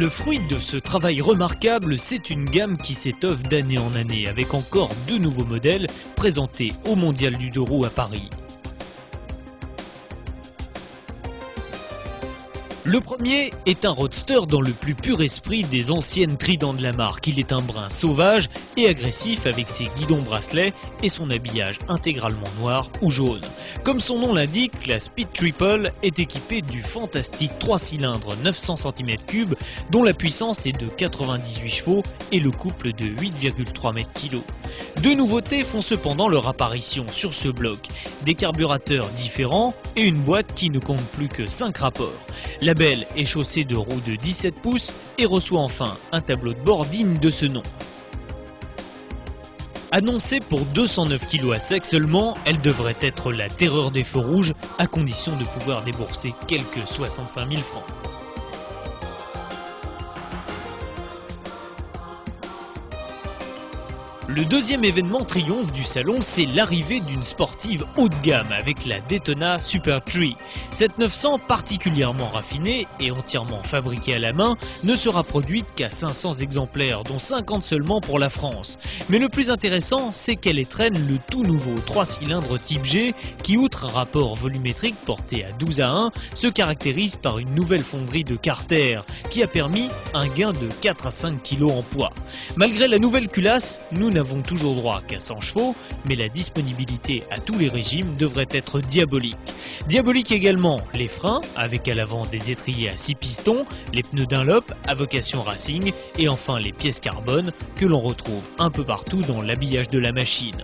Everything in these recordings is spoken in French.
Le fruit de ce travail remarquable, c'est une gamme qui s'étoffe d'année en année, avec encore 2 nouveaux modèles présentés au Mondial du 2 roues à Paris. Le premier est un roadster dans le plus pur esprit des anciennes Trident de la marque. Il est un brin sauvage et agressif avec ses guidons bracelets et son habillage intégralement noir ou jaune. Comme son nom l'indique, la Speed Triple est équipée du fantastique 3 cylindres 900 cm3 dont la puissance est de 98 chevaux et le couple de 8,3 m/kg. 2 nouveautés font cependant leur apparition sur ce bloc. Des carburateur différents et une boîte qui ne compte plus que 5 rapports. La belle est chaussée de roues de 17 pouces et reçoit enfin un tableau de bord digne de ce nom. Annoncée pour 209 kg à sec seulement, elle devrait être la terreur des feux rouges à condition de pouvoir débourser quelques 65 000 francs. Le deuxième événement triomphe du salon, c'est l'arrivée d'une sportive haut de gamme avec la Daytona Super 3. Cette 900 particulièrement raffinée et entièrement fabriquée à la main ne sera produite qu'à 500 exemplaires, dont 50 seulement pour la France. Mais le plus intéressant, c'est qu'elle étrenne le tout nouveau 3 cylindres type G qui, outre un rapport volumétrique porté à 12 à 1, se caractérise par une nouvelle fonderie de Carter qui a permis un gain de 4 à 5 kg en poids. Malgré la nouvelle culasse, nous n'avons toujours droit qu'à 100 chevaux, mais la disponibilité à tous les régimes devrait être diabolique. Diabolique également les freins, avec à l'avant des étriers à 6 pistons, les pneus Dunlop à vocation racing, et enfin les pièces carbone que l'on retrouve un peu partout dans l'habillage de la machine.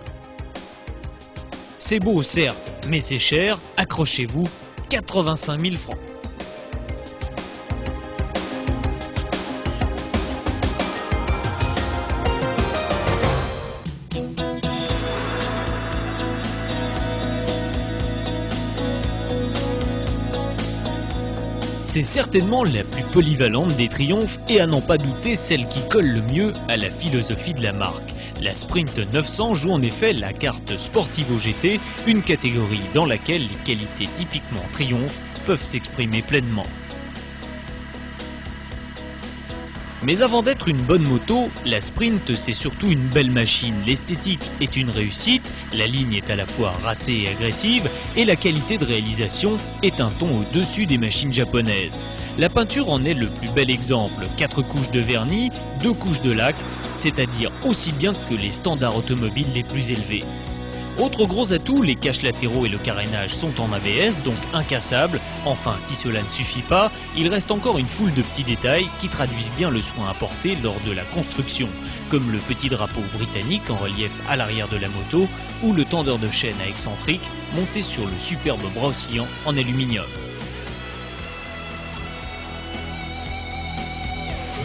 C'est beau certes, mais c'est cher, accrochez-vous, 85 000 francs. C'est certainement la plus polyvalente des triomphes et à n'en pas douter celle qui colle le mieux à la philosophie de la marque. La Sprint 900 joue en effet la carte Sportivo GT, une catégorie dans laquelle les qualités typiquement Triumph peuvent s'exprimer pleinement. Mais avant d'être une bonne moto, la Sprint c'est surtout une belle machine. L'esthétique est une réussite, la ligne est à la fois racée et agressive et la qualité de réalisation est un ton au-dessus des machines japonaises. La peinture en est le plus bel exemple, 4 couches de vernis, 2 couches de lac, c'est-à-dire aussi bien que les standards automobiles les plus élevés. Autre gros atout, les caches latéraux et le carénage sont en ABS, donc incassables. Enfin, si cela ne suffit pas, il reste encore une foule de petits détails qui traduisent bien le soin apporté lors de la construction, comme le petit drapeau britannique en relief à l'arrière de la moto ou le tendeur de chaîne à excentrique monté sur le superbe bras oscillant en aluminium.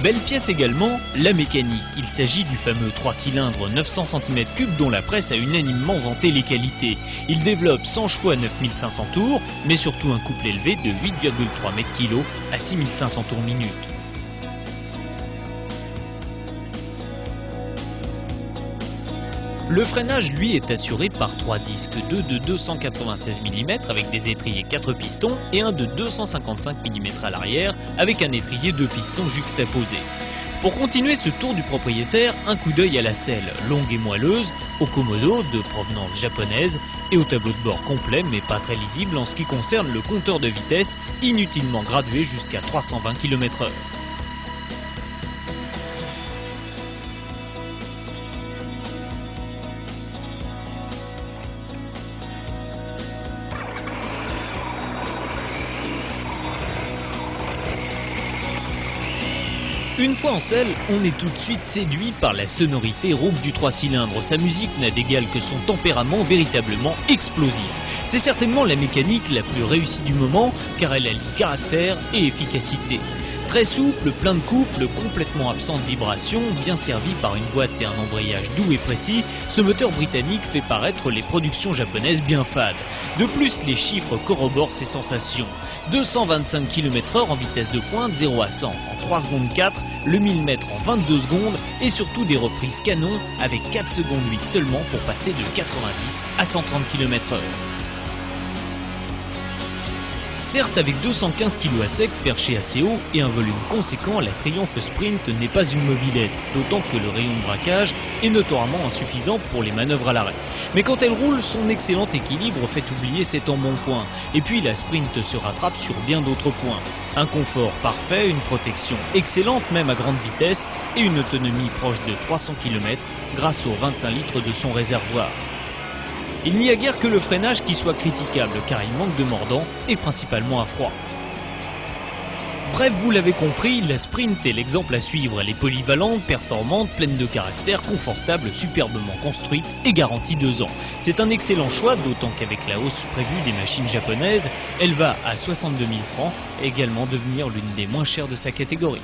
Belle pièce également, la mécanique. Il s'agit du fameux 3 cylindres 900 cm3 dont la presse a unanimement vanté les qualités. Il développe 100 chevaux à 9500 tours, mais surtout un couple élevé de 8,3 m/kg à 6500 tours minute. Le freinage, lui, est assuré par 3 disques, 2 de 296 mm avec des étriers 4 pistons et un de 255 mm à l'arrière avec un étrier 2 pistons juxtaposés. Pour continuer ce tour du propriétaire, un coup d'œil à la selle, longue et moelleuse, au Komodo de provenance japonaise et au tableau de bord complet mais pas très lisible en ce qui concerne le compteur de vitesse inutilement gradué jusqu'à 320 km/h. Une fois en selle, on est tout de suite séduit par la sonorité rauque du 3 cylindres. Sa musique n'a d'égal que son tempérament véritablement explosif. C'est certainement la mécanique la plus réussie du moment car elle allie caractère et efficacité. Très souple, plein de couple, complètement absent de vibration, bien servi par une boîte et un embrayage doux et précis, ce moteur britannique fait paraître les productions japonaises bien fades. De plus, les chiffres corroborent ses sensations. 225 km/h en vitesse de pointe, 0 à 100 en 3 secondes 4, le 1000 mètres en 22 secondes et surtout des reprises canon avec 4 secondes 8 seulement pour passer de 90 à 130 km/h. Certes, avec 215 kg à sec perché assez haut et un volume conséquent, la Triumph Sprint n'est pas une mobilette, d'autant que le rayon de braquage est notoirement insuffisant pour les manœuvres à l'arrêt. Mais quand elle roule, son excellent équilibre fait oublier cet embonpoint. Et puis la Sprint se rattrape sur bien d'autres points. Un confort parfait, une protection excellente même à grande vitesse et une autonomie proche de 300 km grâce aux 25 litres de son réservoir. Il n'y a guère que le freinage qui soit critiquable car il manque de mordant et principalement à froid. Bref, vous l'avez compris, la Sprint est l'exemple à suivre. Elle est polyvalente, performante, pleine de caractère, confortable, superbement construite et garantie 2 ans. C'est un excellent choix, d'autant qu'avec la hausse prévue des machines japonaises, elle va à 62 000 francs et également devenir l'une des moins chères de sa catégorie.